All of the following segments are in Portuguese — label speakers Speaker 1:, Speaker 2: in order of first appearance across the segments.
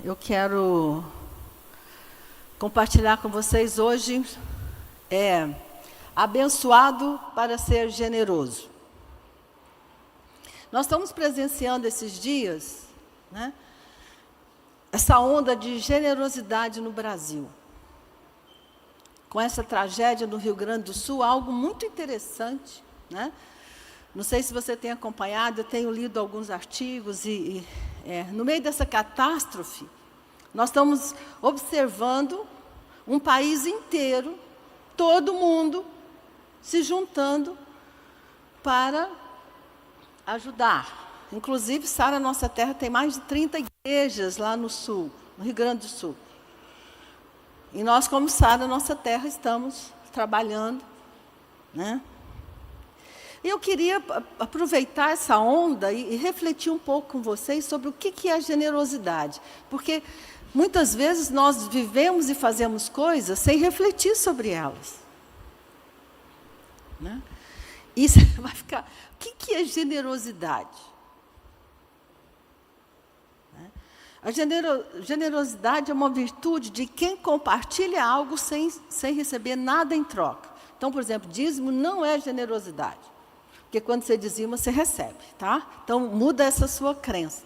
Speaker 1: Eu quero compartilhar com vocês hoje abençoado para ser generoso. Nós estamos presenciando esses dias, né, essa onda de generosidade no Brasil. Com essa tragédia no Rio Grande do Sul, algo muito interessante, né? Não sei se você tem acompanhado, eu tenho lido alguns artigos no meio dessa catástrofe, nós estamos observando um país inteiro, todo mundo se juntando para ajudar. Inclusive, Sara Nossa Terra tem mais de 30 igrejas lá no sul, no Rio Grande do Sul. E nós, como Sara Nossa Terra, estamos trabalhando, né? E eu queria aproveitar essa onda e refletir um pouco com vocês sobre o que é a generosidade. Porque muitas vezes nós vivemos e fazemos coisas sem refletir sobre elas, né? E você vai ficar, o que é generosidade? A generosidade é uma virtude de quem compartilha algo sem receber nada em troca. Então, por exemplo, dízimo não é generosidade. Porque quando você dizima, você recebe, tá? Então, muda essa sua crença.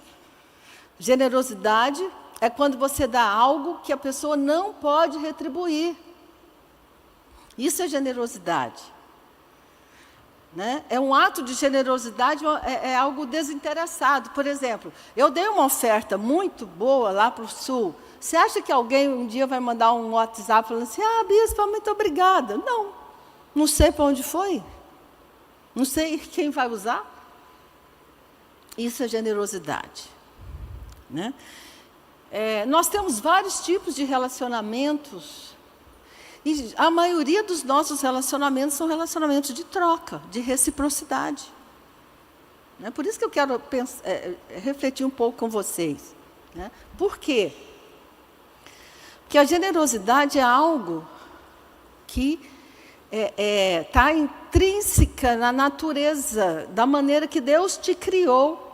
Speaker 1: Generosidade é quando você dá algo que a pessoa não pode retribuir. Isso é generosidade. Né? É um ato de generosidade, é algo desinteressado. Por exemplo, eu dei uma oferta muito boa lá para o sul. Você acha que alguém um dia vai mandar um WhatsApp falando assim, bispa, muito obrigada? Não sei para onde foi. Não sei quem vai usar. Isso é generosidade. Né? Nós temos vários tipos de relacionamentos. E a maioria dos nossos relacionamentos são relacionamentos de troca, de reciprocidade. É por isso que eu quero refletir um pouco com vocês. Né? Por quê? Porque a generosidade é algo que está intrínseca na natureza, da maneira que Deus te criou.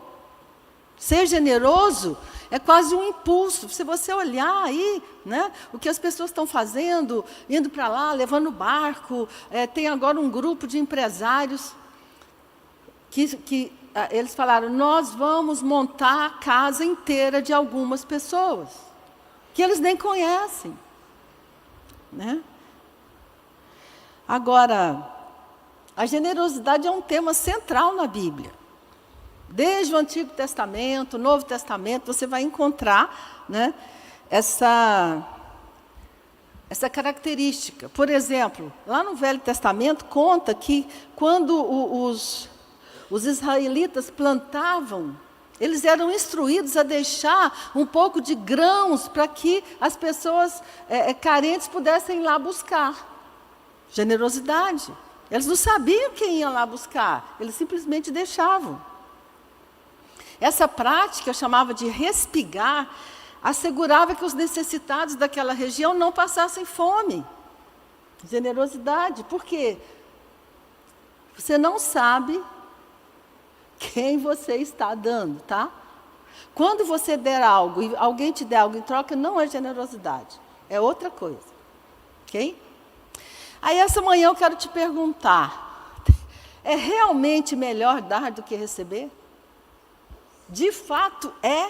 Speaker 1: Ser generoso é quase um impulso. Se você olhar aí, né, o que as pessoas estão fazendo, indo para lá, levando barco, tem agora um grupo de empresários que eles falaram, nós vamos montar a casa inteira de algumas pessoas, que eles nem conhecem. Né? Agora, a generosidade é um tema central na Bíblia. Desde o Antigo Testamento, o Novo Testamento, você vai encontrar, né, essa característica. Por exemplo, lá no Velho Testamento conta que quando os israelitas plantavam, eles eram instruídos a deixar um pouco de grãos para que as pessoas carentes pudessem ir lá buscar. Generosidade. Eles não sabiam quem ia lá buscar, eles simplesmente deixavam. Essa prática, chamava de respigar, assegurava que os necessitados daquela região não passassem fome. Generosidade. Por quê? Você não sabe quem você está dando, tá? Quando você der algo e alguém te der algo em troca, não é generosidade, é outra coisa. Ok? Aí, essa manhã eu quero te perguntar, é realmente melhor dar do que receber? De fato é?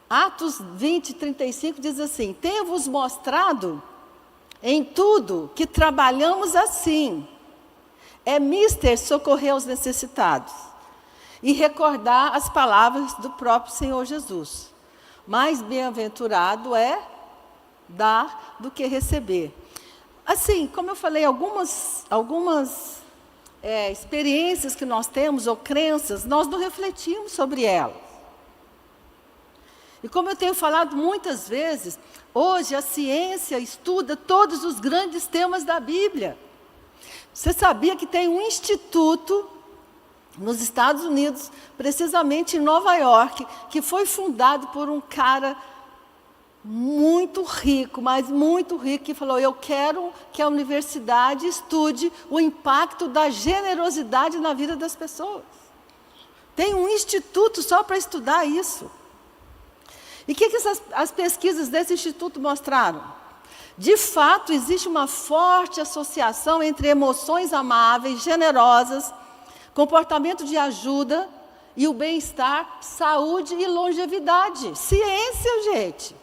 Speaker 1: Atos 20, 35 diz assim, tenho-vos mostrado em tudo que trabalhamos assim. É mister socorrer os necessitados e recordar as palavras do próprio Senhor Jesus. Mais bem-aventurado é dar do que receber. Assim, como eu falei, algumas experiências que nós temos, ou crenças, nós não refletimos sobre elas. E como eu tenho falado muitas vezes, hoje a ciência estuda todos os grandes temas da Bíblia. Você sabia que tem um instituto nos Estados Unidos, precisamente em Nova York, que foi fundado por um cara muito rico, mas muito rico, que falou, eu quero que a universidade estude o impacto da generosidade na vida das pessoas. Tem um instituto só para estudar isso. E o que as pesquisas desse instituto mostraram? De fato, existe uma forte associação entre emoções amáveis, generosas, comportamento de ajuda e o bem-estar, saúde e longevidade. Ciência, gente.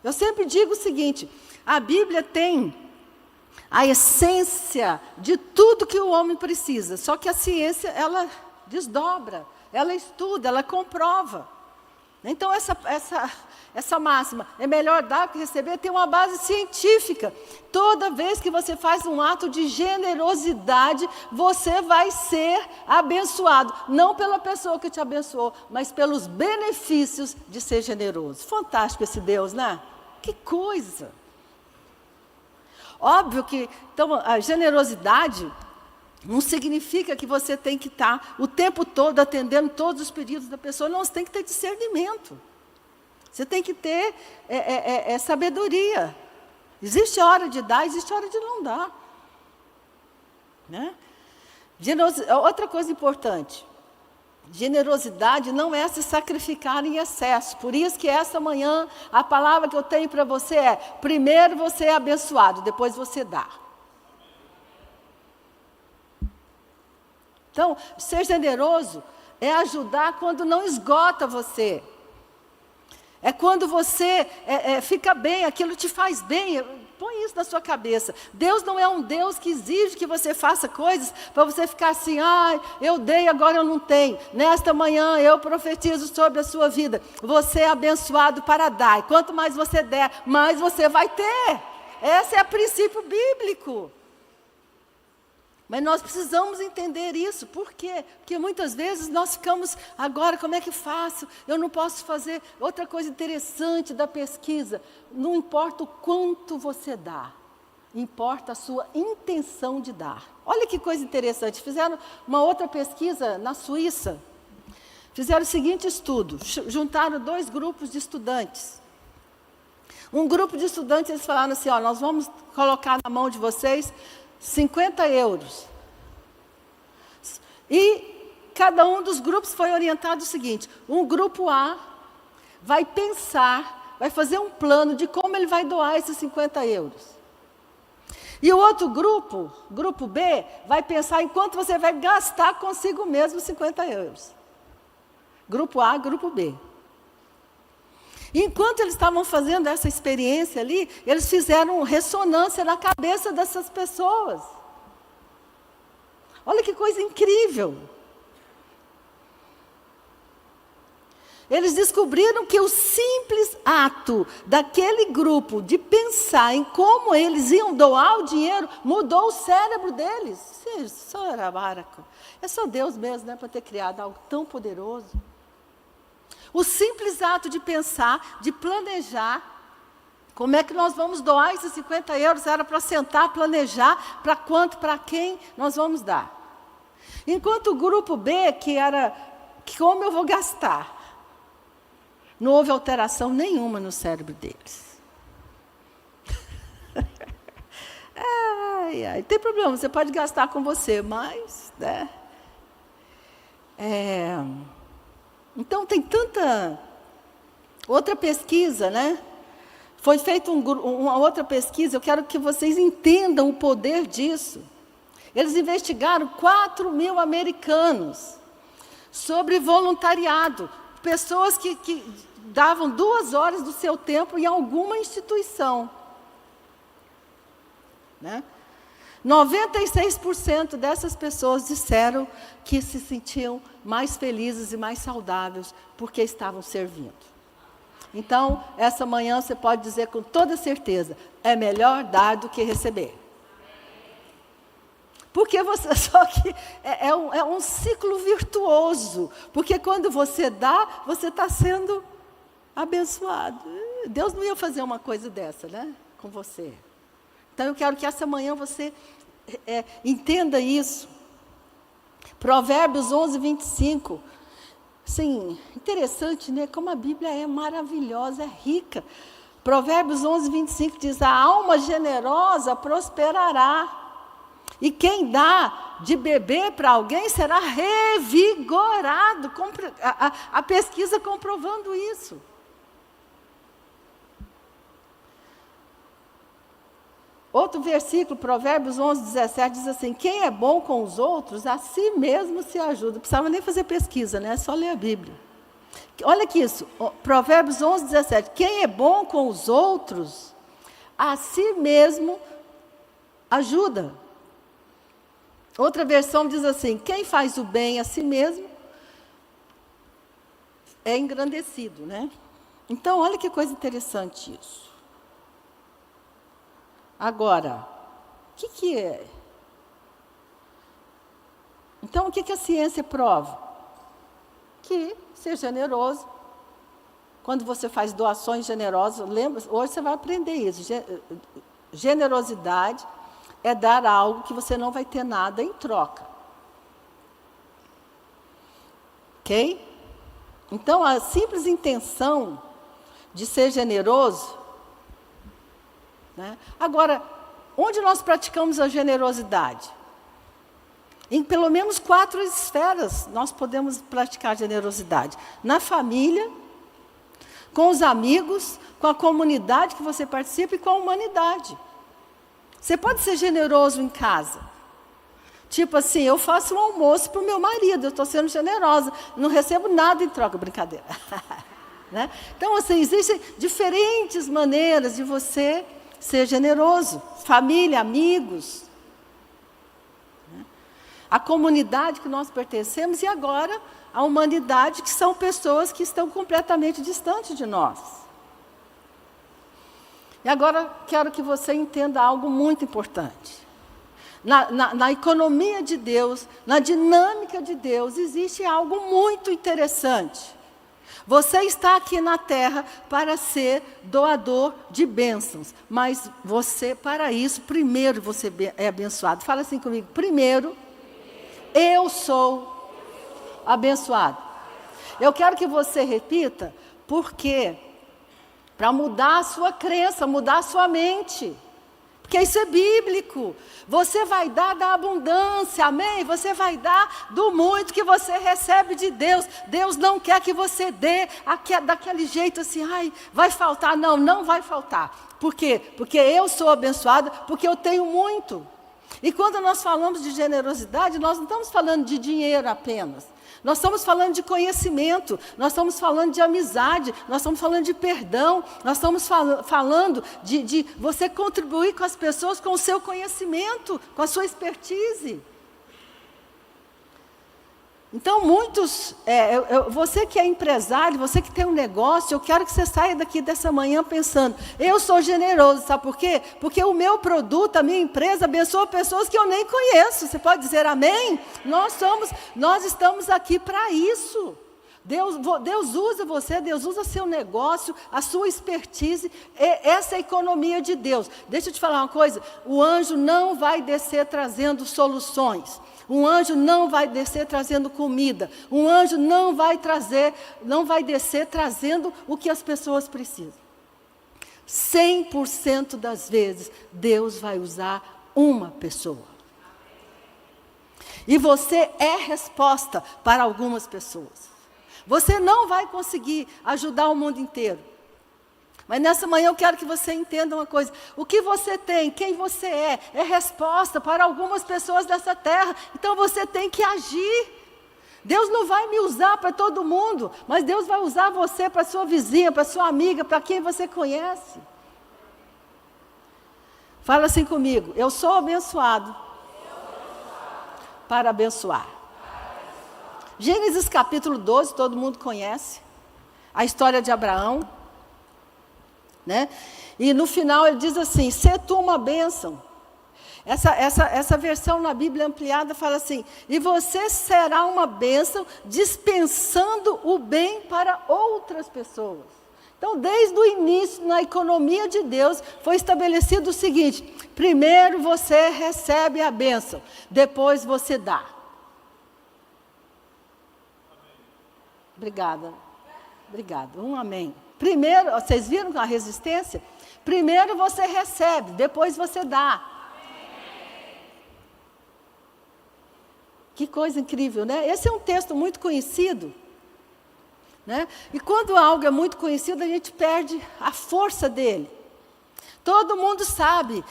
Speaker 1: Eu sempre digo o seguinte, a Bíblia tem a essência de tudo que o homem precisa, só que a ciência, ela desdobra, ela estuda, ela comprova. Então, essa máxima, é melhor dar que receber, tem uma base científica. Toda vez que você faz um ato de generosidade, você vai ser abençoado. Não pela pessoa que te abençoou, mas pelos benefícios de ser generoso. Fantástico esse Deus, né? Que coisa! Óbvio que, então, a generosidade não significa que você tem que estar o tempo todo atendendo todos os pedidos da pessoa. Não, você tem que ter discernimento. Você tem que ter sabedoria. Existe hora de dar, existe hora de não dar. Né? Outra coisa importante. Generosidade não é se sacrificar em excesso. Por isso que essa manhã, a palavra que eu tenho para você é: primeiro você é abençoado, depois você dá. Então, ser generoso é ajudar quando não esgota você. É quando você fica bem, aquilo te faz bem. Põe isso na sua cabeça. Deus não é um Deus que exige que você faça coisas para você ficar assim, eu dei, agora eu não tenho. Nesta manhã eu profetizo sobre a sua vida. Você é abençoado para dar. E quanto mais você der, mais você vai ter. Esse é o princípio bíblico. Mas nós precisamos entender isso. Por quê? Porque muitas vezes nós ficamos, agora como é que faço? Eu não posso fazer. Outra coisa interessante da pesquisa, não importa o quanto você dá, importa a sua intenção de dar. Olha que coisa interessante, fizeram uma outra pesquisa na Suíça, fizeram o seguinte estudo, juntaram 2 grupos de estudantes. Um grupo de estudantes, eles falaram assim, nós vamos colocar na mão de vocês 50 euros. E cada um dos grupos foi orientado o seguinte, um grupo A vai pensar, vai fazer um plano de como ele vai doar esses 50 euros. E o outro grupo, grupo B, vai pensar em quanto você vai gastar consigo mesmo 50 euros. Grupo A, grupo B. E enquanto eles estavam fazendo essa experiência ali, eles fizeram ressonância na cabeça dessas pessoas. Olha que coisa incrível. Eles descobriram que o simples ato daquele grupo de pensar em como eles iam doar o dinheiro mudou o cérebro deles. É só Deus mesmo, né, para ter criado algo tão poderoso. O simples ato de pensar, de planejar, como é que nós vamos doar esses 50 euros, era para sentar, planejar, para quanto, para quem nós vamos dar. Enquanto o grupo B, que era, como eu vou gastar, não houve alteração nenhuma no cérebro deles. Tem problema, você pode gastar com você, mas, né? Então, tem tanta... Outra pesquisa, né? Foi feita uma outra pesquisa, eu quero que vocês entendam o poder disso. Eles investigaram 4.000 americanos sobre voluntariado. Pessoas que davam 2 horas do seu tempo em alguma instituição. Né? 96% dessas pessoas disseram que se sentiam mais felizes e mais saudáveis porque estavam servindo. Então, essa manhã você pode dizer com toda certeza, é melhor dar do que receber. Porque só que é um ciclo virtuoso. Porque quando você dá, você está sendo abençoado. Deus não ia fazer uma coisa dessa, né? Com você. Então, eu quero que essa manhã você entenda isso. Provérbios 11, 25. Sim, interessante, né? Como a Bíblia é maravilhosa, é rica. Provérbios 11, 25 diz, a alma generosa prosperará, E quem dá de beber para alguém será revigorado. A pesquisa comprovando isso. Outro versículo, Provérbios 11, 17, diz assim: quem é bom com os outros, a si mesmo se ajuda. Não precisava nem fazer pesquisa, né? É só ler a Bíblia. Olha que isso, Provérbios 11, 17. Quem é bom com os outros, a si mesmo ajuda. Outra versão diz assim: quem faz o bem a si mesmo é engrandecido, né? Então, olha que coisa interessante isso. Agora, o que é? Então, o que a ciência prova? Que ser generoso, quando você faz doações generosas, lembra, hoje você vai aprender isso. Generosidade é dar algo que você não vai ter nada em troca. Ok? Então, a simples intenção de ser generoso, né? Agora, onde nós praticamos a generosidade? Em pelo menos 4 esferas nós podemos praticar generosidade. Na família, com os amigos, com a comunidade que você participa e com a humanidade. Você pode ser generoso em casa. Tipo assim, eu faço um almoço para o meu marido, eu estou sendo generosa, não recebo nada em troca, brincadeira. Né? Então, assim, existem diferentes maneiras de você ser generoso. Família, amigos, né? A comunidade que nós pertencemos e agora a humanidade, que são pessoas que estão completamente distantes de nós. E agora quero que você entenda algo muito importante. Na economia de Deus, na dinâmica de Deus, existe algo muito interessante. Você está aqui na terra para ser doador de bênçãos, mas você, para isso, primeiro você é abençoado. Fala assim comigo: primeiro, eu sou abençoado. Eu quero que você repita, porque para mudar a sua crença, mudar a sua mente. Porque isso é bíblico. Você vai dar da abundância, amém? Você vai dar do muito que você recebe de Deus. Deus não quer que você dê daquele jeito assim, ai, vai faltar. Não, não vai faltar. Por quê? Porque eu sou abençoada, porque eu tenho muito. E quando nós falamos de generosidade, nós não estamos falando de dinheiro apenas. Nós estamos falando de conhecimento, nós estamos falando de amizade, nós estamos falando de perdão, nós estamos falando de você contribuir com as pessoas com o seu conhecimento, com a sua expertise. Então, muitos, você que é empresário, você que tem um negócio, eu quero que você saia daqui dessa manhã pensando, eu sou generoso, sabe por quê? Porque o meu produto, a minha empresa, abençoa pessoas que eu nem conheço. Você pode dizer amém? Nós estamos aqui para isso. Deus usa você, Deus usa seu negócio, a sua expertise, essa é a economia de Deus. Deixa eu te falar uma coisa, o anjo não vai descer trazendo soluções. Um anjo não vai descer trazendo comida. Um anjo não vai descer trazendo o que as pessoas precisam. 100% das vezes, Deus vai usar uma pessoa. E você é resposta para algumas pessoas. Você não vai conseguir ajudar o mundo inteiro. Mas nessa manhã eu quero que você entenda uma coisa. O que você tem, quem você é resposta para algumas pessoas dessa terra. Então você tem que agir. Deus não vai me usar para todo mundo, mas Deus vai usar você para sua vizinha, para sua amiga, para quem você conhece. Fala assim comigo: eu sou abençoado para abençoar. Gênesis capítulo 12, todo mundo conhece. A história de Abraão. Né? E no final ele diz assim: sê tu uma bênção. Essa versão na Bíblia ampliada fala assim: e você será uma bênção dispensando o bem para outras pessoas. Então, desde o início, na economia de Deus, foi estabelecido o seguinte: primeiro você recebe a bênção, depois você dá. Obrigada. Um amém. Primeiro, vocês viram a resistência? Primeiro você recebe, depois você dá. Que coisa incrível, né? Esse é um texto muito conhecido, né? E quando algo é muito conhecido, a gente perde a força dele. Todo mundo sabe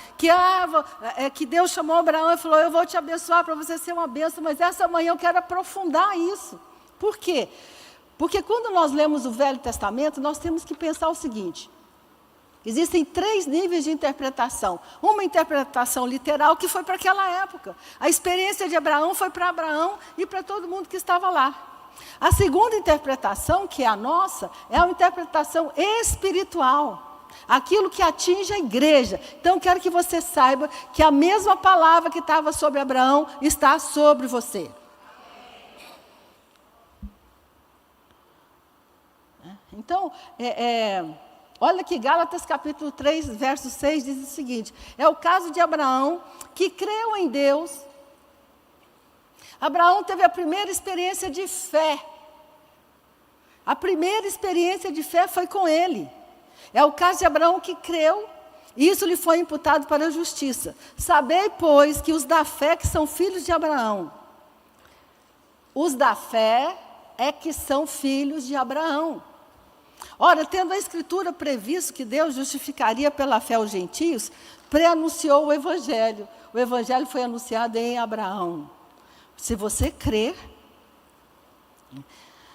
Speaker 1: que Deus chamou Abraão e falou: eu vou te abençoar para você ser uma bênção, mas essa manhã eu quero aprofundar isso. Por quê? Porque quando nós lemos o Velho Testamento, nós temos que pensar o seguinte: existem 3 níveis de interpretação. Uma interpretação literal, que foi para aquela época. A experiência de Abraão foi para Abraão e para todo mundo que estava lá. A segunda interpretação, que é a nossa, é uma interpretação espiritual. Aquilo que atinge a igreja. Então, quero que você saiba que a mesma palavra que estava sobre Abraão está sobre você. Então, olha que Gálatas capítulo 3, verso 6 diz o seguinte: é o caso de Abraão, que creu em Deus. Abraão teve a primeira experiência de fé. A primeira experiência de fé foi com ele. É o caso de Abraão que creu, e isso lhe foi imputado para a justiça. Sabei, pois, que os da fé que são filhos de Abraão. Os da fé é que são filhos de Abraão. Ora, tendo a Escritura previsto que Deus justificaria pela fé os gentios, pré-anunciou o Evangelho. O Evangelho foi anunciado em Abraão. Se você crer...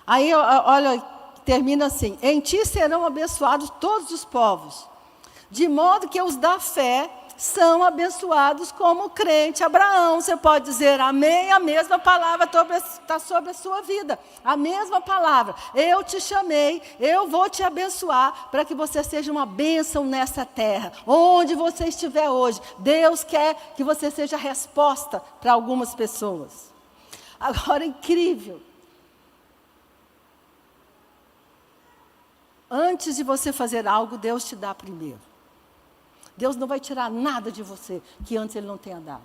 Speaker 1: Aí, olha, termina assim: em ti serão abençoados todos os povos, de modo que os da fé são abençoados como o crente Abraão. Você pode dizer amém, a mesma palavra está sobre a sua vida. A mesma palavra. Eu te chamei, eu vou te abençoar para que você seja uma bênção nessa terra. Onde você estiver hoje, Deus quer que você seja a resposta para algumas pessoas. Agora, incrível. Antes de você fazer algo, Deus te dá primeiro. Deus não vai tirar nada de você que antes Ele não tenha dado.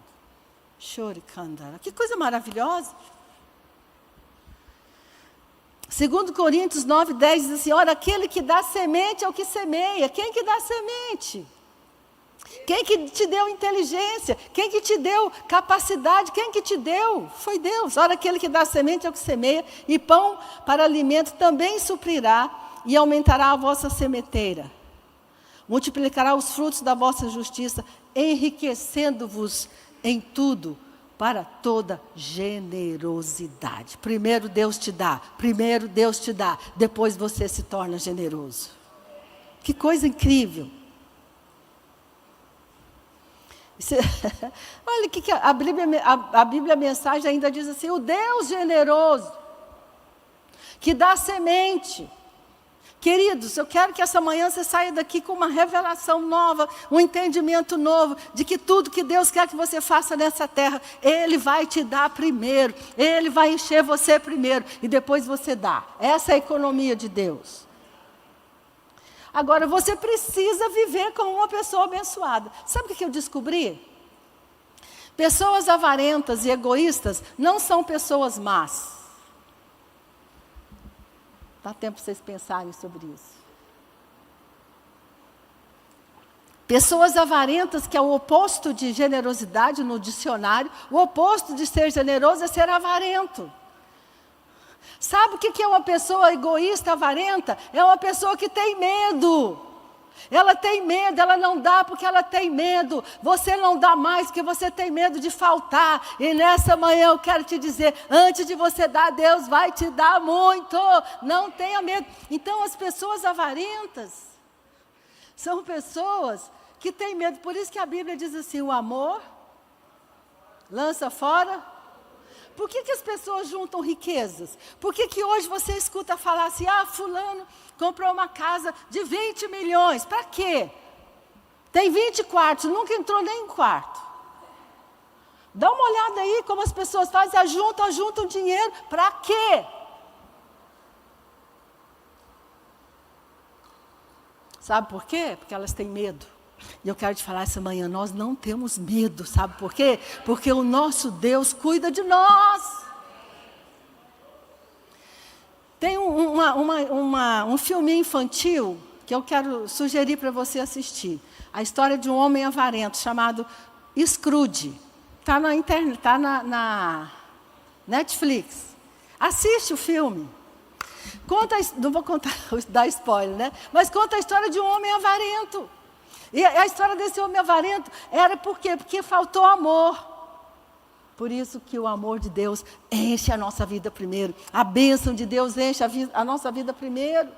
Speaker 1: Choricandara. Que coisa maravilhosa. 2 Coríntios 9, 10 diz assim: ora, aquele que dá semente é o que semeia. Quem que dá semente? Quem que te deu inteligência? Quem que te deu capacidade? Quem que te deu? Foi Deus. Ora, aquele que dá semente é o que semeia, e pão para alimento também suprirá, e aumentará a vossa sementeira. Multiplicará os frutos da vossa justiça, enriquecendo-vos em tudo, para toda generosidade. Primeiro Deus te dá, depois você se torna generoso. Que coisa incrível. Olha que a Bíblia Mensagem ainda diz assim: o Deus generoso, que dá semente. Queridos, eu quero que essa manhã você saia daqui com uma revelação nova, um entendimento novo, de que tudo que Deus quer que você faça nessa terra, Ele vai te dar primeiro, Ele vai encher você primeiro, e depois você dá. Essa é a economia de Deus. Agora, você precisa viver como uma pessoa abençoada. Sabe o que eu descobri? Pessoas avarentas e egoístas não são pessoas más. Dá tempo para vocês pensarem sobre isso. Pessoas avarentas, que é o oposto de generosidade no dicionário, o oposto de ser generoso é ser avarento. Sabe o que é uma pessoa egoísta, avarenta? É uma pessoa que tem medo. Ela tem medo, ela não dá porque ela tem medo. Você não dá mais porque você tem medo de faltar. E nessa manhã eu quero te dizer, antes de você dar, Deus vai te dar muito. Não tenha medo. Então, as pessoas avarentas são pessoas que têm medo. Por isso que a Bíblia diz assim: o amor lança fora. Por que as pessoas juntam riquezas? Por que hoje você escuta falar assim: fulano comprou uma casa de 20 milhões. Para quê? Tem 20 quartos, nunca entrou nem em quarto. Dá uma olhada aí como as pessoas fazem, ajuntam dinheiro. Para quê? Sabe por quê? Porque elas têm medo. E eu quero te falar essa manhã, nós não temos medo, sabe por quê? Porque o nosso Deus cuida de nós. Tem um filme infantil que eu quero sugerir para você assistir. A história de um homem avarento chamado Scrooge. Está na internet, está Netflix. Assiste o filme. Não vou contar, dar spoiler, né? Mas conta a história de um homem avarento. E a história desse homem avarento era por quê? Porque faltou amor. Por isso que o amor de Deus enche a nossa vida primeiro. A bênção de Deus enche a nossa vida primeiro.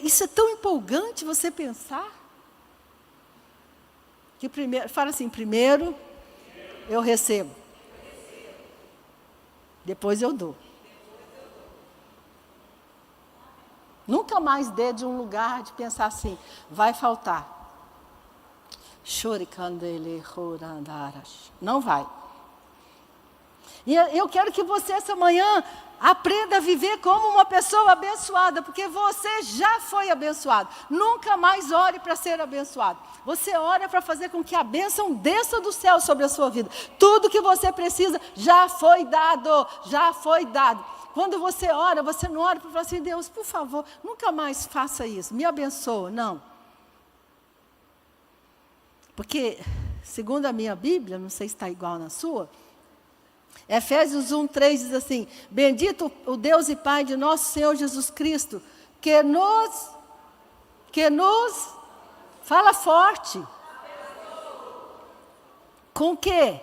Speaker 1: Isso é tão empolgante você pensar. Que primeiro, fala assim, primeiro eu recebo. Depois eu dou. Nunca mais dê de um lugar de pensar assim, vai faltar. Não vai. E eu quero que você essa manhã aprenda a viver como uma pessoa abençoada, porque você já foi abençoado. Nunca mais ore para ser abençoado. Você ora para fazer com que a bênção desça do céu sobre a sua vida. Tudo que você precisa já foi dado, já foi dado. Quando você ora, você não ora para falar assim, Deus, por favor, nunca mais faça isso, me abençoa. Não. Porque, segundo a minha Bíblia, não sei se está igual na sua, Efésios 1:3 diz assim, bendito o Deus e Pai de nosso Senhor Jesus Cristo, que nos, fala forte. Com quê?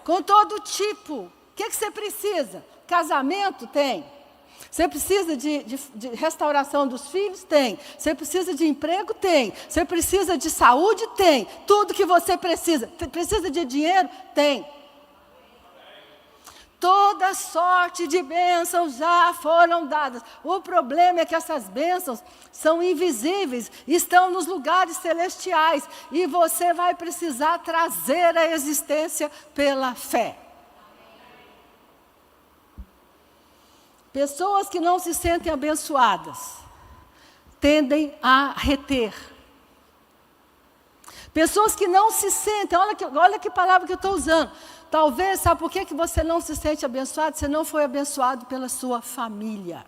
Speaker 1: Com todo tipo. O que você precisa? Casamento? Tem. Você precisa de restauração dos filhos? Tem. Você precisa de emprego? Tem. Você precisa de saúde? Tem. Tudo que você precisa. Precisa de dinheiro? Tem. Toda sorte de bênçãos já foram dadas. O problema é que essas bênçãos são invisíveis, estão nos lugares celestiais. E você vai precisar trazer a existência pela fé. Pessoas que não se sentem abençoadas tendem a reter. Pessoas que não se sentem, olha que palavra que eu estou usando. Talvez, sabe por que você não se sente abençoado? Você não foi abençoado pela sua família.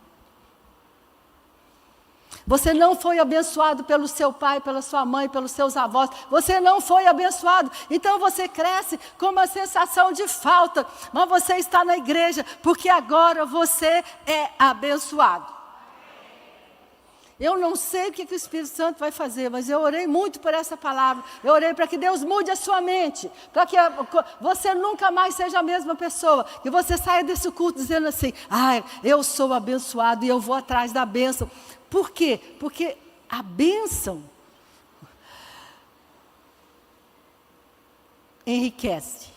Speaker 1: Você não foi abençoado pelo seu pai, pela sua mãe, pelos seus avós. Você não foi abençoado. Então você cresce com uma sensação de falta. Mas você está na igreja porque agora você é abençoado. Eu não sei o que o Espírito Santo vai fazer, mas eu orei muito por essa palavra. Eu orei para que Deus mude a sua mente, para que você nunca mais seja a mesma pessoa. Que você saia desse culto dizendo assim, eu sou abençoado e eu vou atrás da bênção. Por quê? Porque a bênção enriquece.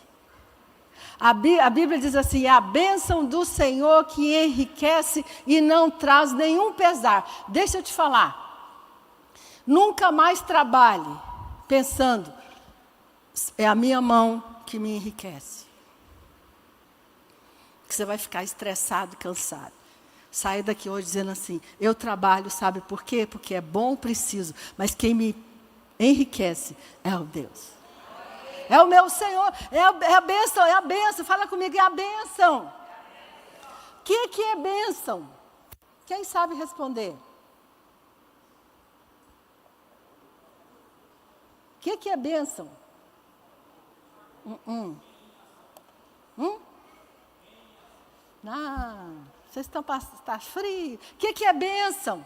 Speaker 1: A Bíblia diz assim, é a bênção do Senhor que enriquece e não traz nenhum pesar. Deixa eu te falar, nunca mais trabalhe pensando, é a minha mão que me enriquece. Que você vai ficar estressado e cansado. Saia daqui hoje dizendo assim, eu trabalho, sabe por quê? Porque é bom, preciso, mas quem me enriquece é o Deus. É o meu Senhor, é a bênção, fala comigo, é a bênção. O que é bênção? Quem sabe responder? O que é bênção? Vocês estão tá frio. O que é bênção?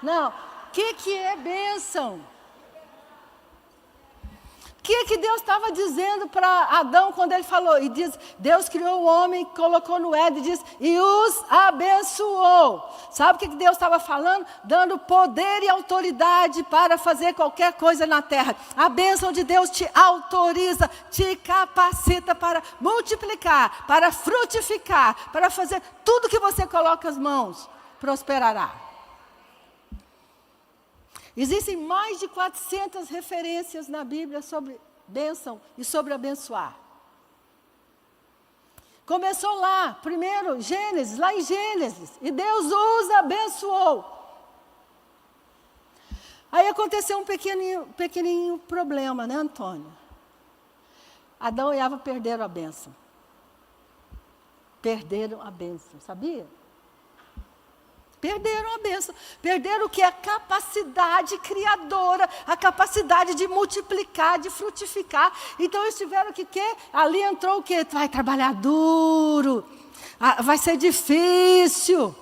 Speaker 1: Não, o que é bênção? O que Deus estava dizendo para Adão quando ele falou? E diz, Deus criou o homem, colocou no Éden, diz, e os abençoou. Sabe o que Deus estava falando? Dando poder e autoridade para fazer qualquer coisa na terra. A bênção de Deus te autoriza, te capacita para multiplicar, para frutificar, para fazer tudo que você coloca as mãos, prosperará. Existem mais de 400 referências na Bíblia sobre bênção e sobre abençoar. Começou lá, primeiro, Gênesis, lá em Gênesis. E Deus os abençoou. Aí aconteceu um pequenininho problema, né, Antônio? Adão e Eva perderam a bênção. Perderam a bênção, sabia? Perderam a bênção. Perderam o que? A capacidade criadora, a capacidade de multiplicar, de frutificar. Então eles tiveram que quê? Ali entrou o quê? Vai trabalhar duro, vai ser difícil.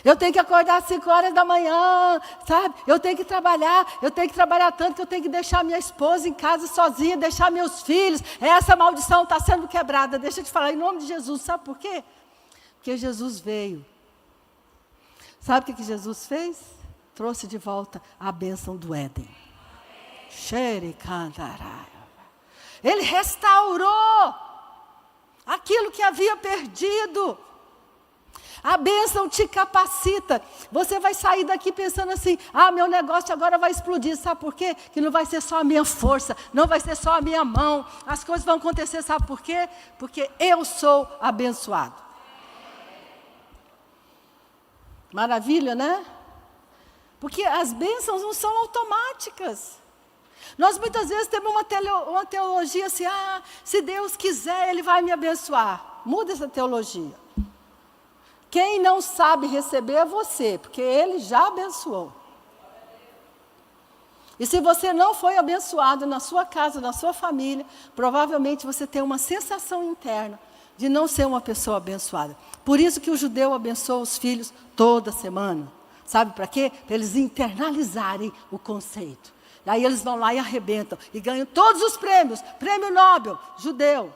Speaker 1: Eu tenho que acordar às 5 horas da manhã, sabe? Eu tenho que trabalhar tanto que eu tenho que deixar minha esposa em casa sozinha, deixar meus filhos. Essa maldição está sendo quebrada. Deixa eu te falar, em nome de Jesus. Sabe por quê? Porque Jesus veio. Sabe o que Jesus fez? Trouxe de volta a bênção do Éden. Ele restaurou aquilo que havia perdido. A bênção te capacita. Você vai sair daqui pensando assim, meu negócio agora vai explodir. Sabe por quê? Que não vai ser só a minha força, não vai ser só a minha mão. As coisas vão acontecer, sabe por quê? Porque eu sou abençoado. Maravilha, né? Porque as bênçãos não são automáticas. Nós muitas vezes temos uma teologia assim, se Deus quiser, Ele vai me abençoar. Muda essa teologia. Quem não sabe receber é você, porque Ele já abençoou. E se você não foi abençoado na sua casa, na sua família, provavelmente você tem uma sensação interna de não ser uma pessoa abençoada. Por isso que o judeu abençoa os filhos toda semana. Sabe para quê? Para eles internalizarem o conceito. Aí eles vão lá e arrebentam. E ganham todos os prêmios. Prêmio Nobel, judeu.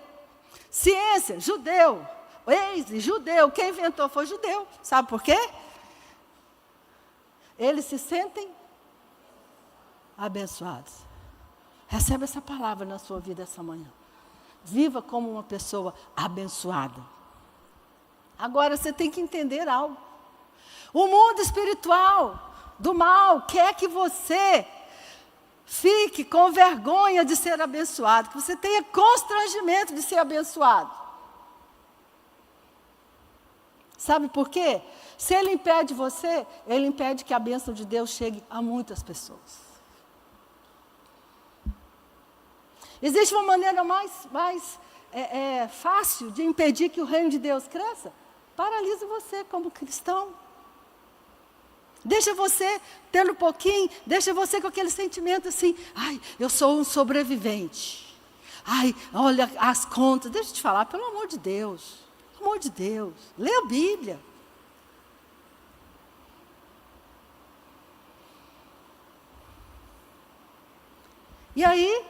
Speaker 1: Ciência, judeu. Waze, judeu. Quem inventou foi judeu. Sabe por quê? Eles se sentem abençoados. Recebe essa palavra na sua vida essa manhã. Viva como uma pessoa abençoada. Agora você tem que entender algo. O mundo espiritual do mal quer que você fique com vergonha de ser abençoado, que você tenha constrangimento de ser abençoado. Sabe por quê? Se ele impede você, ele impede que a bênção de Deus chegue a muitas pessoas. Existe uma maneira mais fácil de impedir que o reino de Deus cresça? Paralise você como cristão. Deixa você tendo um pouquinho, deixa você com aquele sentimento assim, eu sou um sobrevivente. Olha as contas. Deixa eu te falar, pelo amor de Deus. Pelo amor de Deus. Lê a Bíblia. E aí,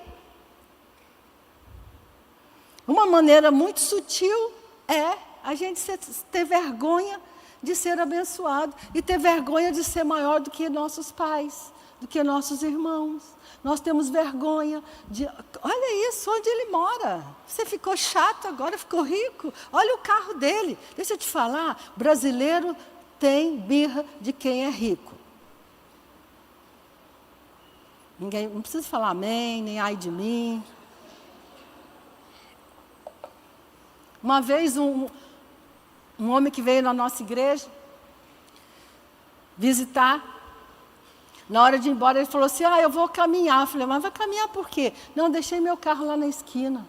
Speaker 1: uma maneira muito sutil é a gente ter vergonha de ser abençoado e ter vergonha de ser maior do que nossos pais, do que nossos irmãos. Nós temos vergonha de... Olha isso, onde ele mora. Você ficou chato agora, ficou rico. Olha o carro dele. Deixa eu te falar, brasileiro tem birra de quem é rico. Ninguém, não precisa falar amém, nem ai de mim. Uma vez um homem que veio na nossa igreja visitar, na hora de ir embora ele falou assim, eu vou caminhar. Eu falei, mas vai caminhar por quê? Não, deixei meu carro lá na esquina.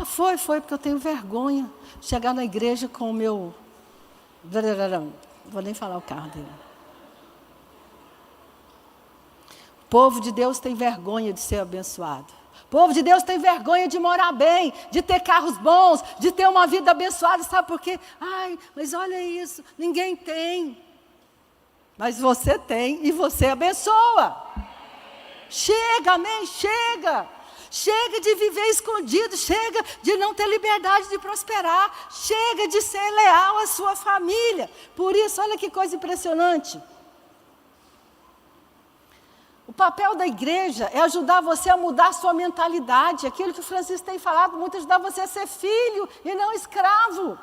Speaker 1: Foi, porque eu tenho vergonha de chegar na igreja com o meu... Não vou nem falar o carro dele. O povo de Deus tem vergonha de ser abençoado. O povo de Deus tem vergonha de morar bem, de ter carros bons, de ter uma vida abençoada. Sabe por quê? Mas olha isso, ninguém tem. Mas você tem e você abençoa. Chega, amém? Chega. Chega de viver escondido, chega de não ter liberdade de prosperar, chega de ser leal à sua família. Por isso, olha que coisa impressionante. O papel da igreja é ajudar você a mudar a sua mentalidade. Aquilo que o Francisco tem falado, muito ajudar você a ser filho e não escravo.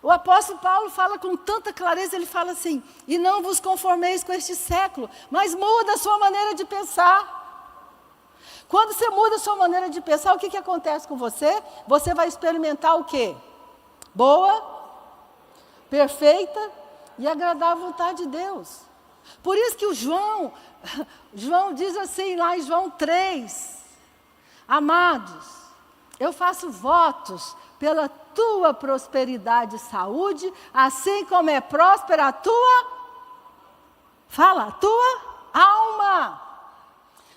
Speaker 1: O apóstolo Paulo fala com tanta clareza, ele fala assim, e não vos conformeis com este século, mas muda a sua maneira de pensar. Quando você muda a sua maneira de pensar, o que acontece com você? Você vai experimentar o quê? Boa, perfeita e agradar a vontade de Deus. Por isso que o João diz assim lá em João 3, amados, eu faço votos pela tua prosperidade e saúde, assim como é próspera a tua, fala, a tua alma.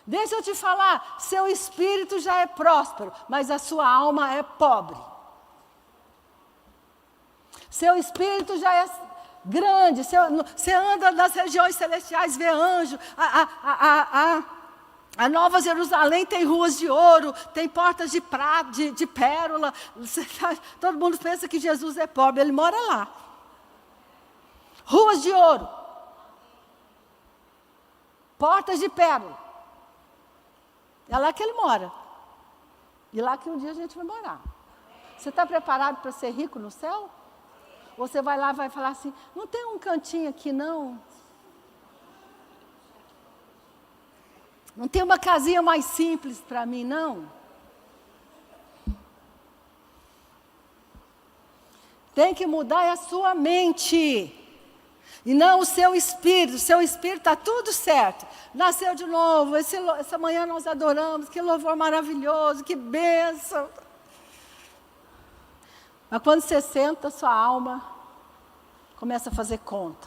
Speaker 1: Deixa eu te falar, seu espírito já é próspero, mas a sua alma é pobre. Seu espírito já é grande, você anda nas regiões celestiais, vê anjo, a Nova Jerusalém tem ruas de ouro, tem portas de prata, de pérola. Todo mundo pensa que Jesus é pobre, ele mora lá. Ruas de ouro, portas de pérola. É lá que ele mora. E lá que um dia a gente vai morar. Você está preparado para ser rico no céu? Ou você vai lá e vai falar assim, não tem um cantinho aqui não? Não tem uma casinha mais simples para mim, não? Tem que mudar a sua mente. E não o seu espírito. O seu espírito está tudo certo. Nasceu de novo. Essa manhã nós adoramos. Que louvor maravilhoso. Que bênção. Mas quando você senta, sua alma começa a fazer conta.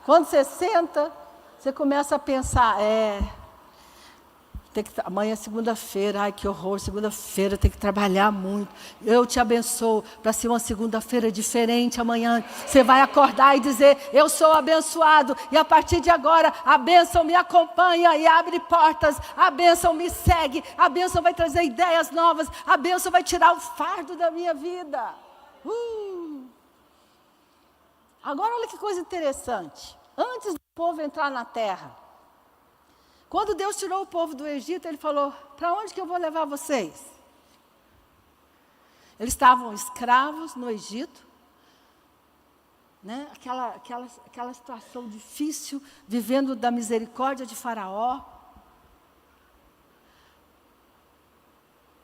Speaker 1: Quando você senta, você começa a pensar, amanhã é segunda-feira, ai que horror, segunda-feira tem que trabalhar muito. Eu te abençoo para ser uma segunda-feira diferente amanhã. Você vai acordar e dizer, eu sou abençoado. E a partir de agora, a bênção me acompanha e abre portas. A bênção me segue, a bênção vai trazer ideias novas. A bênção vai tirar o fardo da minha vida. Agora olha que coisa interessante. Antes do povo entrar na terra, quando Deus tirou o povo do Egito, Ele falou, para onde que eu vou levar vocês? Eles estavam escravos no Egito, né? Aquela situação difícil, vivendo da misericórdia de Faraó.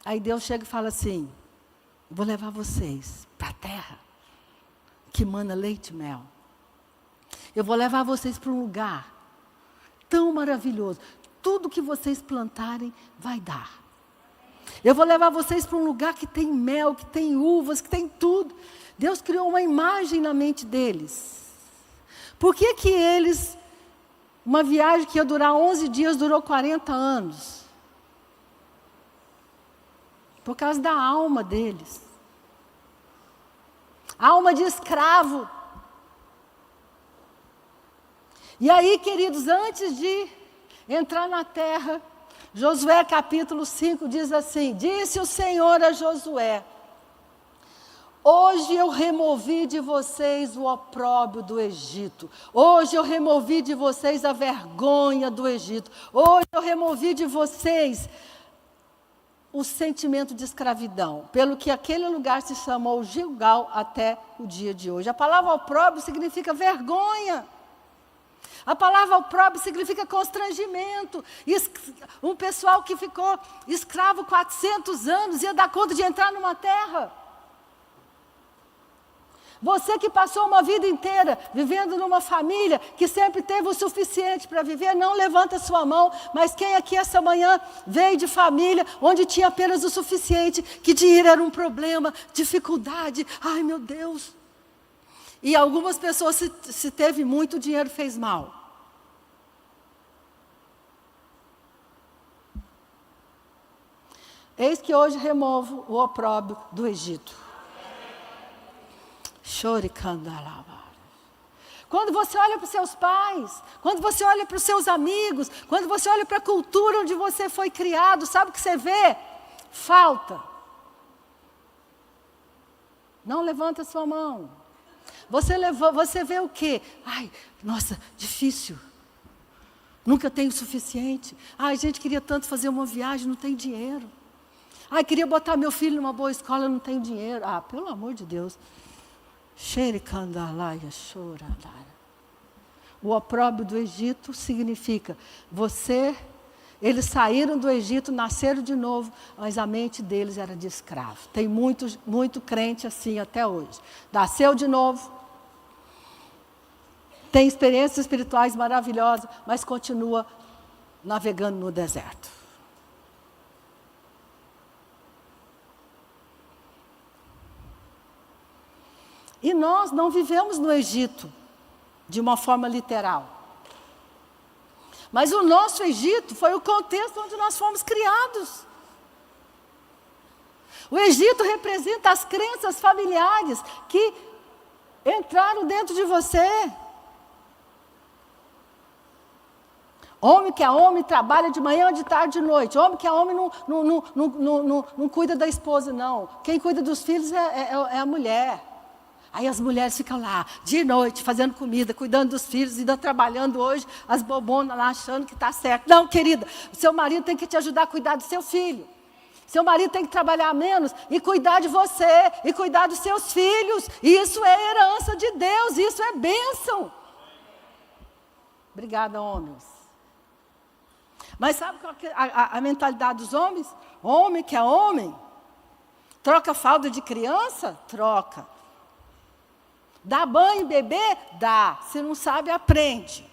Speaker 1: Aí Deus chega e fala assim, vou levar vocês para a terra, que mana leite e mel. Eu vou levar vocês para um lugar tão maravilhoso. Tudo que vocês plantarem vai dar. Eu vou levar vocês para um lugar que tem mel, que tem uvas, que tem tudo. Deus criou uma imagem na mente deles. Por que que eles, uma viagem que ia durar 11 dias, durou 40 anos? Por causa da alma deles. Alma de escravo. E aí, queridos, antes de entrar na terra, Josué capítulo 5 diz assim, disse o Senhor a Josué, hoje eu removi de vocês o opróbrio do Egito, hoje eu removi de vocês a vergonha do Egito, hoje eu removi de vocês o sentimento de escravidão, pelo que aquele lugar se chamou Gilgal até o dia de hoje. A palavra opróbrio significa vergonha. A palavra opróbrio significa constrangimento. Um pessoal que ficou escravo 400 anos ia dar conta de entrar numa terra. Você que passou uma vida inteira vivendo numa família que sempre teve o suficiente para viver, não levanta sua mão, mas quem aqui essa manhã veio de família onde tinha apenas o suficiente, que dinheiro era um problema, dificuldade, ai meu Deus. E algumas pessoas, se teve muito, o dinheiro fez mal. Eis que hoje removo o opróbrio do Egito. Quando você olha para os seus pais, quando você olha para os seus amigos, quando você olha para a cultura onde você foi criado, sabe o que você vê? Falta. Não levanta a sua mão. Você vê o quê? Ai, nossa, difícil. Nunca tenho o suficiente. Ai, gente, queria tanto fazer uma viagem, não tem dinheiro. Ai, queria botar meu filho numa boa escola, não tenho dinheiro. Ah, pelo amor de Deus. O opróbrio do Egito significa eles saíram do Egito, nasceram de novo, mas a mente deles era de escravo. Tem muito crente assim até hoje. Nasceu de novo, tem experiências espirituais maravilhosas, mas continua navegando no deserto. E nós não vivemos no Egito de uma forma literal. Mas o nosso Egito foi o contexto onde nós fomos criados. O Egito representa as crenças familiares que entraram dentro de você. Homem que é homem trabalha de manhã, de tarde, de noite. Homem que é homem não cuida da esposa, não. Quem cuida dos filhos é a mulher. Aí as mulheres ficam lá, de noite, fazendo comida, cuidando dos filhos, ainda trabalhando hoje, as bobonas lá achando que está certo. Não, querida, o seu marido tem que te ajudar a cuidar do seu filho. Seu marido tem que trabalhar menos e cuidar de você, e cuidar dos seus filhos. Isso é herança de Deus, isso é bênção. Obrigada, homens. Mas sabe qual é a mentalidade dos homens? Homem que é homem, troca fralda de criança? Troca. Dá banho, bebê? Dá. Se não sabe, aprende.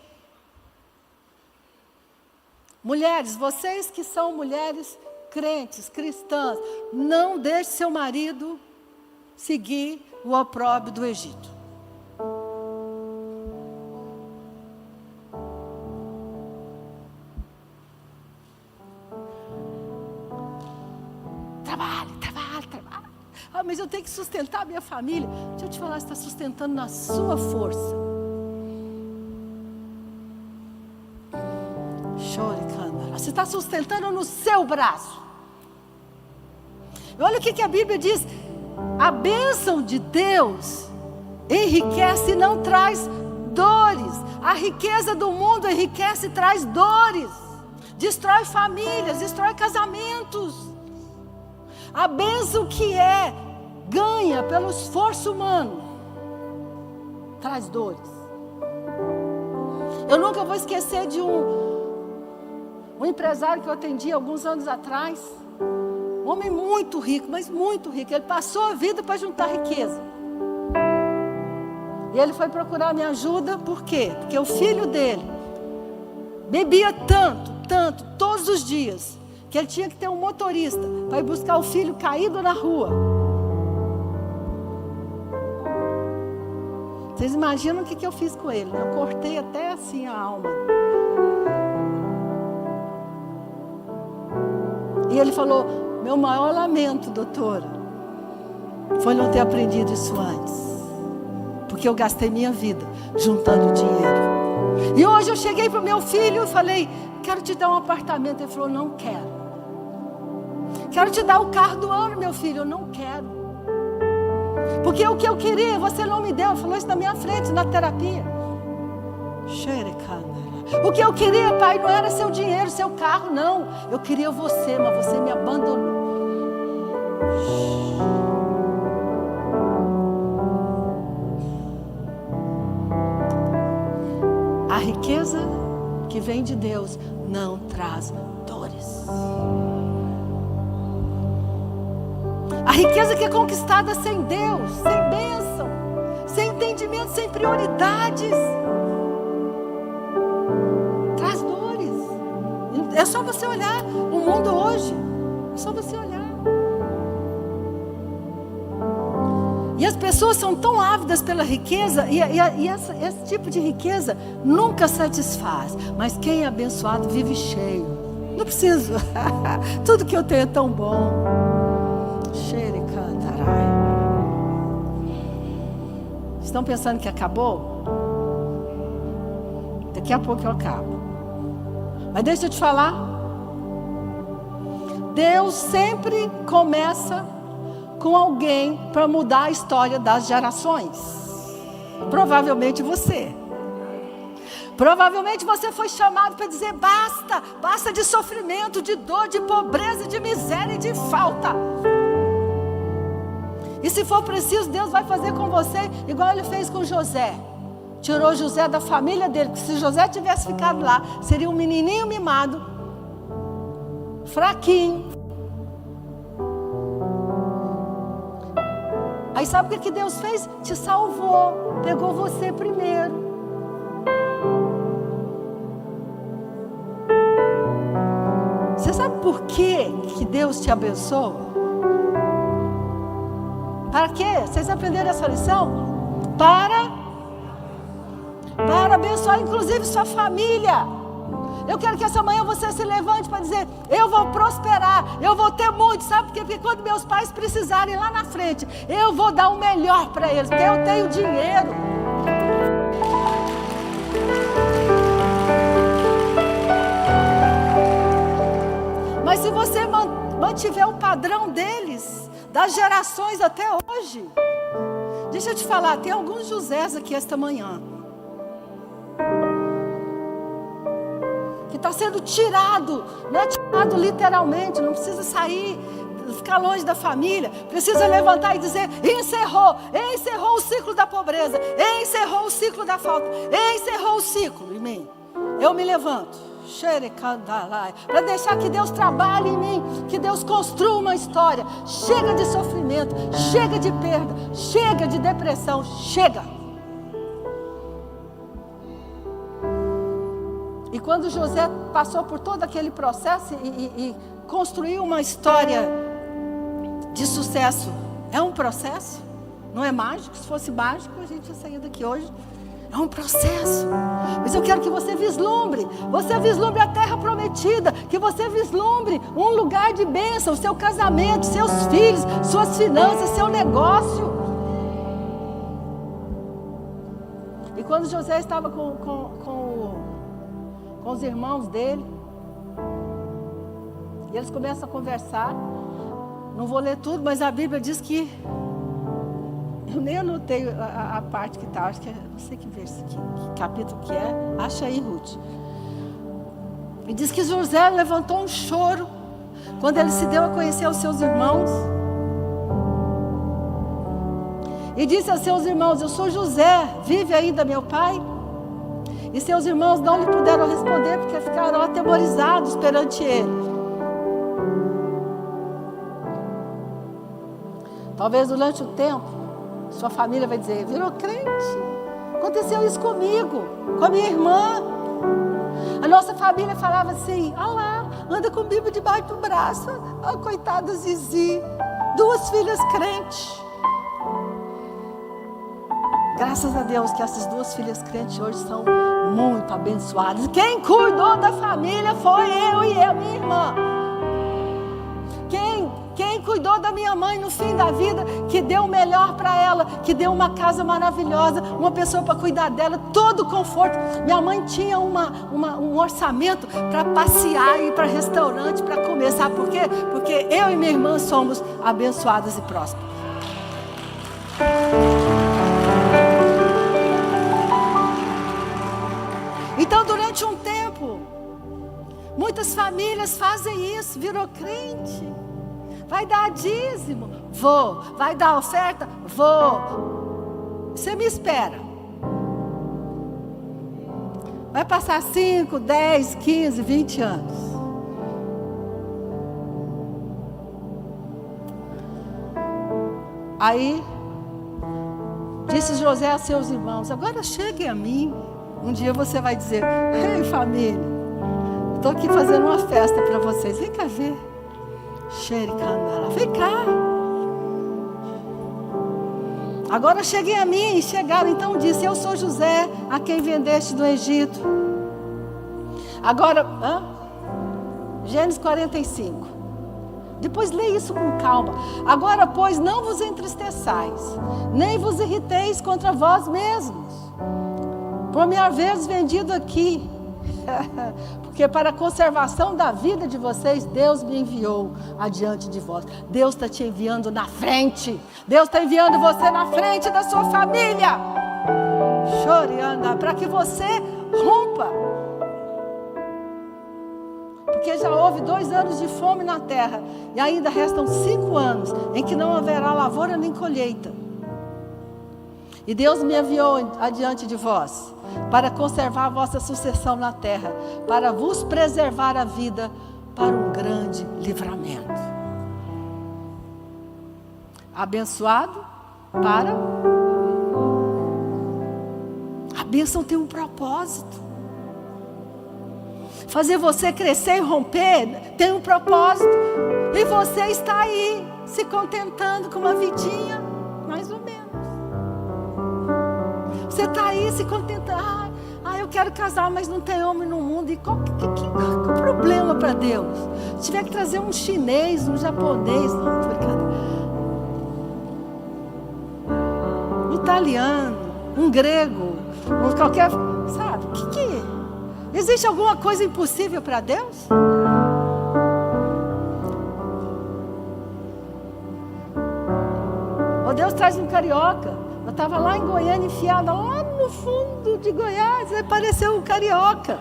Speaker 1: Mulheres, vocês que são mulheres crentes, cristãs, não deixe seu marido seguir o opróbrio do Egito. Trabalhe. Ah, mas eu tenho que sustentar a minha família. Deixa eu te falar, você está sustentando na sua força. Chore, câmara. Você está sustentando no seu braço. Olha o que a Bíblia diz. A bênção de Deus enriquece e não traz dores. A riqueza do mundo enriquece e traz dores. Destrói famílias, destrói casamentos. A bênção que ganha pelo esforço humano, traz dores. Eu nunca vou esquecer de um empresário que eu atendi alguns anos atrás. Um homem muito rico, mas muito rico. Ele passou a vida para juntar riqueza. E ele foi procurar minha ajuda, por quê? Porque o filho dele bebia tanto, todos os dias, que ele tinha que ter um motorista para ir buscar o filho caído na rua. Vocês imaginam o que eu fiz com ele? Eu cortei até assim a alma. E ele falou, meu maior lamento, doutora, foi não ter aprendido isso antes. Porque eu gastei minha vida juntando dinheiro. E hoje eu cheguei para o meu filho e falei, quero te dar um apartamento. Ele falou, não quero. Quero te dar o carro do ano, meu filho. Eu não quero. Porque o que eu queria, você não me deu. Falou isso na minha frente, na terapia. O que eu queria, pai, não era seu dinheiro, seu carro, não. Eu queria você, mas você me abandonou. A riqueza que vem de Deus não traz dores. A riqueza que é conquistada sem Deus, sem bênção, sem entendimento, sem prioridades, traz dores. É só você olhar o mundo hoje. É só você olhar. E as pessoas são tão ávidas pela riqueza, e esse tipo de riqueza nunca satisfaz. Mas quem é abençoado vive cheio. Não preciso. Tudo que eu tenho é tão bom. Estão pensando que acabou? Daqui a pouco eu acabo. Mas deixa eu te falar. Deus sempre começa com alguém para mudar a história das gerações. Provavelmente você. Provavelmente você foi chamado para dizer basta de sofrimento, de dor, de pobreza, de miséria e de falta. E se for preciso, Deus vai fazer com você igual Ele fez com José. Tirou José da família dele, porque se José tivesse ficado lá, seria um menininho mimado, fraquinho. Aí sabe o que Deus fez? Te salvou, pegou você primeiro. Você sabe por que Deus te abençoa? Para quê? Vocês aprenderam essa lição? para abençoar inclusive sua família. Eu quero que essa manhã você se levante para dizer: eu vou prosperar, eu vou ter muito. Sabe por quê? Porque quando meus pais precisarem lá na frente, eu vou dar o melhor para eles, porque eu tenho dinheiro. Mas se você mantiver o padrão deles, das gerações até hoje, deixa eu te falar, tem alguns Josés aqui esta manhã que está sendo tirado, não é tirado literalmente, não precisa sair, ficar longe da família, precisa levantar e dizer: encerrou o ciclo da pobreza, encerrou o ciclo da falta, encerrou o ciclo em mim. Eu me levanto para deixar que Deus trabalhe em mim, que Deus construa uma história. Chega de sofrimento, chega de perda, chega de depressão, chega. E quando José passou por todo aquele processo e construiu uma história de sucesso, é um processo, não é mágico. Se fosse mágico, a gente ia sair daqui hoje. É um processo. Mas eu quero que você vislumbre a terra prometida, que você vislumbre um lugar de bênção, seu casamento, seus filhos, suas finanças, seu negócio. E quando José estava com os irmãos dele, e eles começam a conversar, não vou ler tudo, mas a Bíblia diz que, eu nem anotei a parte que está, acho que não sei que verso, que capítulo que é, acha aí, Ruth. E diz que José levantou um choro quando ele se deu a conhecer aos seus irmãos. E disse a seus irmãos: eu sou José, vive ainda meu pai? E seus irmãos não lhe puderam responder, porque ficaram atemorizados perante ele. Talvez durante o tempo sua família vai dizer: virou crente? Aconteceu isso comigo, com a minha irmã. A nossa família falava assim: ah lá, anda com Bíblia debaixo do braço. Ah, coitada Zizi, 2 filhas crentes. Graças a Deus que essas 2 filhas crentes hoje são muito abençoadas. Quem cuidou da família foi eu e a minha irmã. Quem cuidou da minha mãe no fim da vida, que deu o melhor para ela, que deu uma casa maravilhosa, uma pessoa para cuidar dela, todo o conforto. Minha mãe tinha um orçamento para passear e ir para restaurante, para comer. Sabe por quê? Porque eu e minha irmã somos abençoadas e prósperas. Então, durante um tempo, muitas famílias fazem isso. Virou crente, vai dar dízimo, vou. Vai dar oferta, vou. Você me espera. Vai passar 5, 10, 15, 20 anos. Aí, disse José a seus irmãos: agora cheguem a mim. Um dia você vai dizer: ei, família, estou aqui fazendo uma festa para vocês. Vem cá ver. Vem cá. Agora cheguem a mim. E chegaram, então disse: eu sou José, a quem vendeste do Egito. Agora, Gênesis 45. Depois leia isso com calma. Agora, pois, não vos entristeçais, nem vos irriteis contra vós mesmos, por me haveres vendido aqui. Porque para a conservação da vida de vocês, Deus me enviou adiante de vós. Deus está te enviando na frente. Deus está enviando você na frente da sua família. Chorianda, para que você rompa. Porque já houve 2 anos de fome na terra, e ainda restam 5 anos em que não haverá lavoura nem colheita. E Deus me enviou adiante de vós, para conservar a vossa sucessão na terra, para vos preservar a vida para um grande livramento. Abençoado para... A bênção tem um propósito. Fazer você crescer e romper tem um propósito. E você está aí, se contentando com uma vidinha, mais ou menos. você está aí se contentando. Eu quero casar, mas não tem homem no mundo. E qual o problema para Deus? Se tiver que trazer um chinês, um japonês, não, tô brincando. Um italiano, um grego, um qualquer, sabe? Existe alguma coisa impossível para Deus? Ou Deus traz um carioca. Eu estava lá em Goiânia, enfiada lá no fundo de Goiás, aí apareceu um carioca.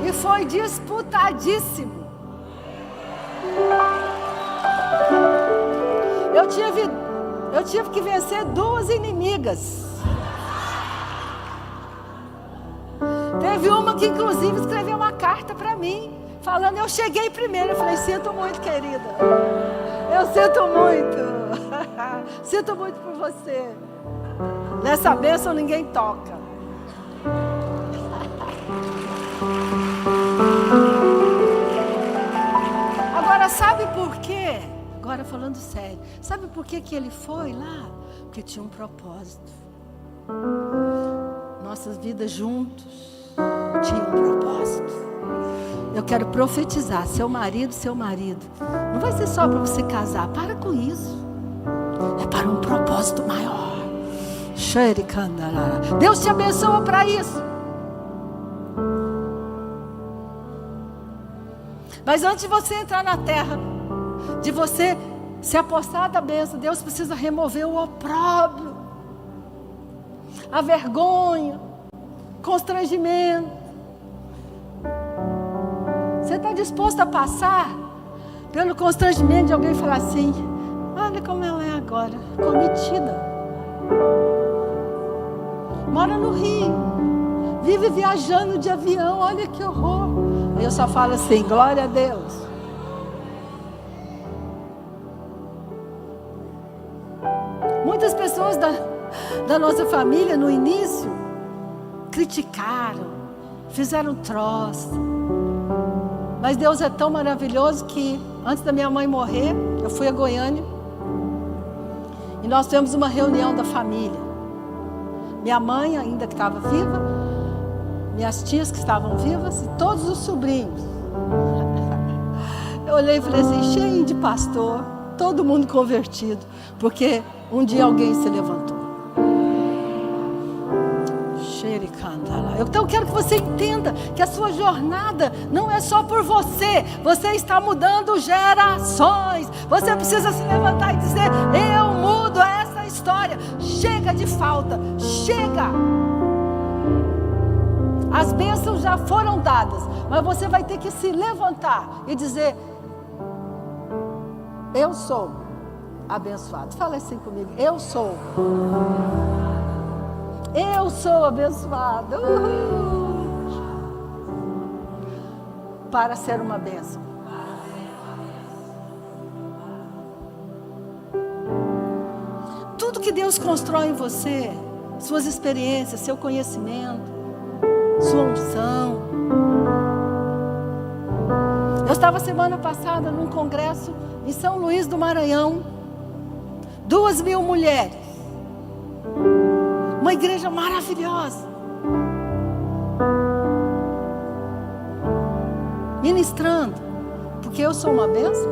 Speaker 1: E foi disputadíssimo. Eu tive que vencer 2 inimigas. Teve uma que inclusive escreveu uma carta para mim, falando, eu cheguei primeiro. Eu falei, sinto muito, querida. Eu sinto muito. Sinto muito por você. Nessa bênção ninguém toca. Agora, sabe por quê? Agora falando sério, sabe por que ele foi lá? Porque tinha um propósito. Nossas vidas juntos tinham um propósito. Eu quero profetizar, seu marido, não vai ser só para você casar, para com isso. É para um propósito maior. Deus te abençoa para isso. Mas antes de você entrar na terra, de você se apossar da bênção, Deus precisa remover o opróbrio, a vergonha, constrangimento. Você está disposto a passar pelo constrangimento de alguém falar assim, olha como ela é agora, cometida, mora no Rio, vive viajando de avião, olha que horror. Aí eu só falo assim, glória a Deus. Muitas pessoas da nossa família no início criticaram, fizeram troço. Mas Deus é tão maravilhoso que antes da minha mãe morrer, eu fui a Goiânia e nós tivemos uma reunião da família. Minha mãe ainda que estava viva, minhas tias que estavam vivas e todos os sobrinhos. Eu olhei e falei assim, cheio de pastor, todo mundo convertido, porque um dia alguém se levantou. Então eu quero que você entenda que a sua jornada não é só por você. Você está mudando gerações. Você precisa se levantar e dizer, eu mudo essa história. Chega de falta, chega. As bênçãos já foram dadas, mas você vai ter que se levantar e dizer, eu sou abençoado. Fala assim comigo, eu sou abençoado. Para ser uma bênção. Tudo que Deus constrói em você, suas experiências, seu conhecimento, sua unção. Eu estava semana passada num congresso em São Luís do Maranhão. 2.000 mulheres. Uma igreja maravilhosa. Ministrando. Porque eu sou uma bênção.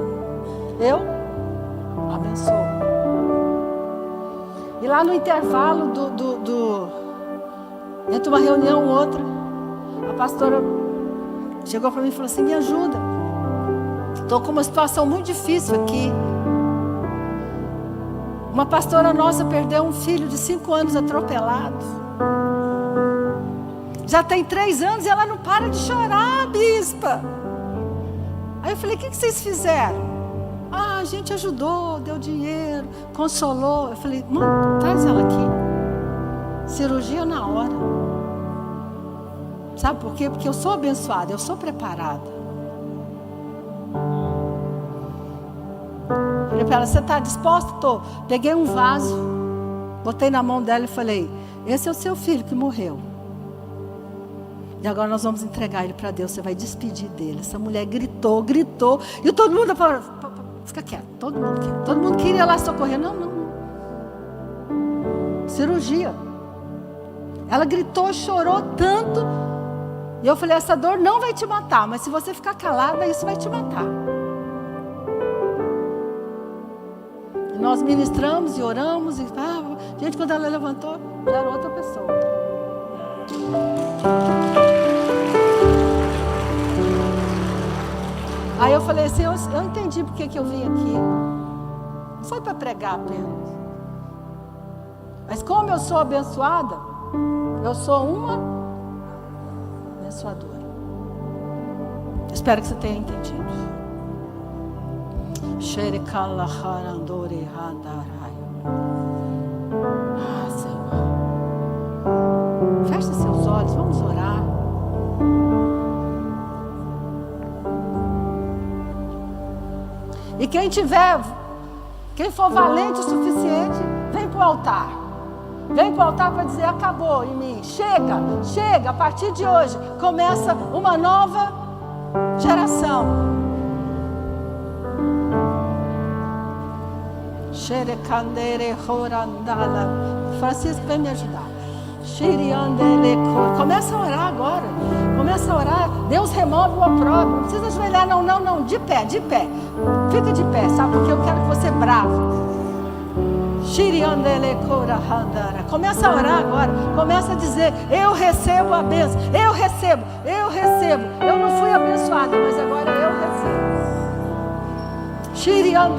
Speaker 1: Eu abençoo. E lá no intervalo entre uma reunião e outra, a pastora chegou para mim e falou assim, me ajuda. Estou com uma situação muito difícil aqui. Uma pastora nossa perdeu um filho de 5 anos atropelado. Já tem 3 anos e ela não para de chorar, bispa. Aí eu falei, o que vocês fizeram? A gente ajudou, deu dinheiro, consolou. Eu falei, mãe, traz ela aqui. Cirurgia na hora. Sabe por quê? Porque eu sou abençoada, eu sou preparada. Falei para ela, você está disposta? Estou. Peguei um vaso, botei na mão dela e falei, esse é o seu filho que morreu. E agora nós vamos entregar ele para Deus, você vai despedir dele. Essa mulher gritou, e todo mundo fica quieto, todo mundo quer. Todo mundo queria lá socorrer. Não. Cirurgia. Ela gritou, chorou tanto. E eu falei, essa dor não vai te matar, mas se você ficar calada, isso vai te matar. E nós ministramos e oramos. Gente, quando ela levantou, já era outra pessoa. Aí eu falei assim, eu entendi porque que eu vim aqui. Não foi para pregar apenas. Mas como eu sou abençoada, eu sou uma abençoadora. Espero que você tenha entendido. Senhor. Feche seus olhos, vamos orar. E quem for valente o suficiente, vem para o altar. Vem para o altar para dizer, acabou em mim. Chega, a partir de hoje começa uma nova geração. Francisco, vem me ajudar. Começa a orar agora. Começa a orar. Deus remove o opróbrio. Não precisa ajoelhar, não. De pé. Fica de pé, sabe? Porque eu quero que você brave. Começa a orar agora. Começa a dizer, eu recebo a bênção. Eu recebo. Eu não fui abençoada, mas agora eu recebo. Chega,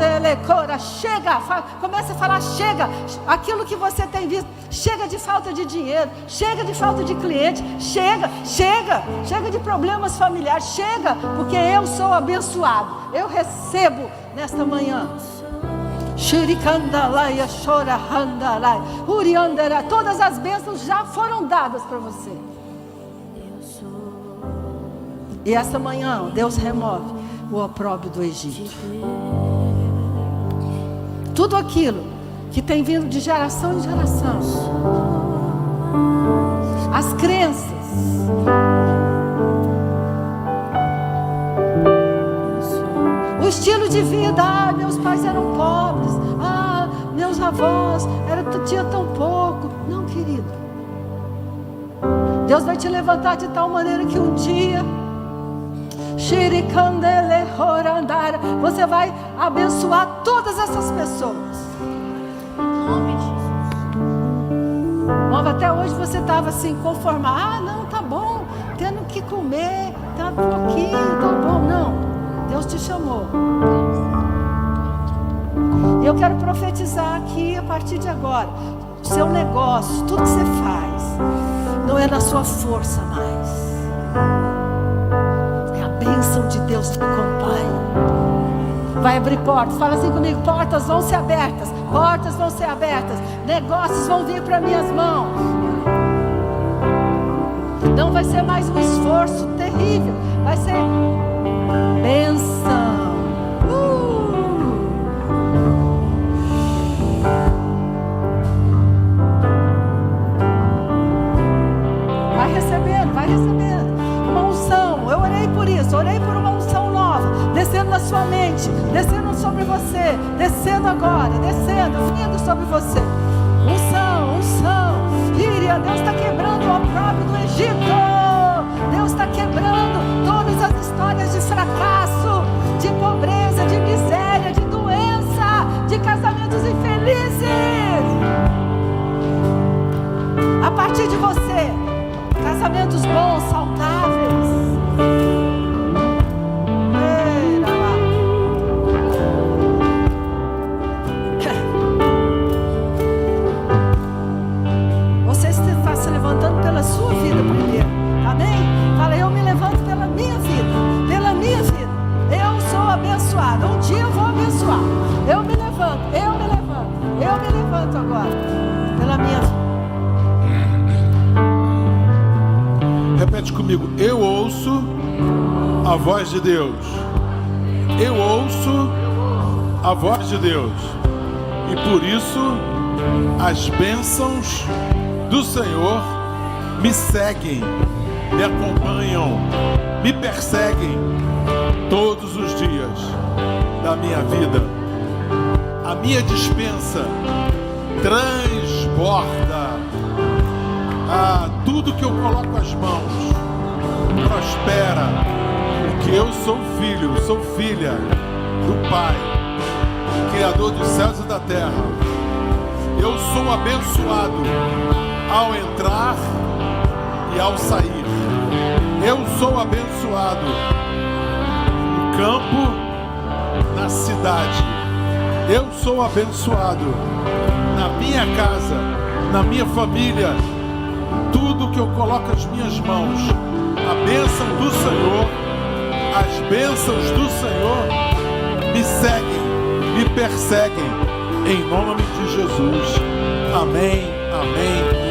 Speaker 1: começa a falar, chega, aquilo que você tem visto, chega de falta de dinheiro, chega de falta de cliente, chega de problemas familiares, chega, porque eu sou abençoado, eu recebo nesta manhã. Todas as bênçãos já foram dadas para você. E essa manhã Deus remove o opróbrio do Egito. Tudo aquilo que tem vindo de geração em geração, as crenças, o estilo de vida, meus pais eram pobres, meus avós tinham tão pouco. Não, querido, Deus vai te levantar de tal maneira que um dia você vai abençoar todas essas pessoas. Em nome de Jesus. Até hoje você estava assim, conformado. Não, tá bom, tendo que comer, tá pouquinho, tá bom. Não, Deus te chamou. Eu quero profetizar aqui a partir de agora. O seu negócio, tudo que você faz, não é na sua força mais. A bênção de Deus te acompanha. Vai abrir portas. Fala assim comigo: portas vão ser abertas. Portas vão ser abertas. Negócios vão vir para minhas mãos. Não vai ser mais um esforço terrível. Vai ser bênção. Vai recebendo, vai recebendo. Uma unção. Eu orei por isso. Orei por uma unção nova. Descendo na sua mente. Descendo sobre você. Descendo agora. Descendo. Vindo sobre você. Unção, unção. Líria, Deus está quebrando o opróbrio do Egito. Deus está quebrando todas as histórias de fracasso, de pobreza, de miséria, de doença, de casamentos infelizes. A partir de você, casamentos bons, saudáveis. Você está se levantando pela sua vida primeiro. Amém? Fala: eu me levanto pela minha vida. Pela minha vida. Eu sou abençoado. Um dia eu vou abençoar. Eu me levanto, eu me levanto. Eu me levanto agora. Pela minha vida.
Speaker 2: Repete comigo: eu ouço a voz de Deus. Eu ouço a voz de Deus. E por isso as bênçãos do Senhor me seguem, me acompanham, me perseguem. todos os dias da minha vida. A minha despensa transborda. Tudo que eu coloco as mãos prospera, porque eu sou filho, sou filha do Pai, Criador dos céus e da terra. Eu sou abençoado ao entrar e ao sair. Eu sou abençoado no campo, na cidade. Eu sou abençoado na minha casa, na minha família. Tudo que eu coloco as minhas mãos, a bênção do Senhor, as bênçãos do Senhor me seguem, me perseguem, em nome de Jesus. Amém, amém.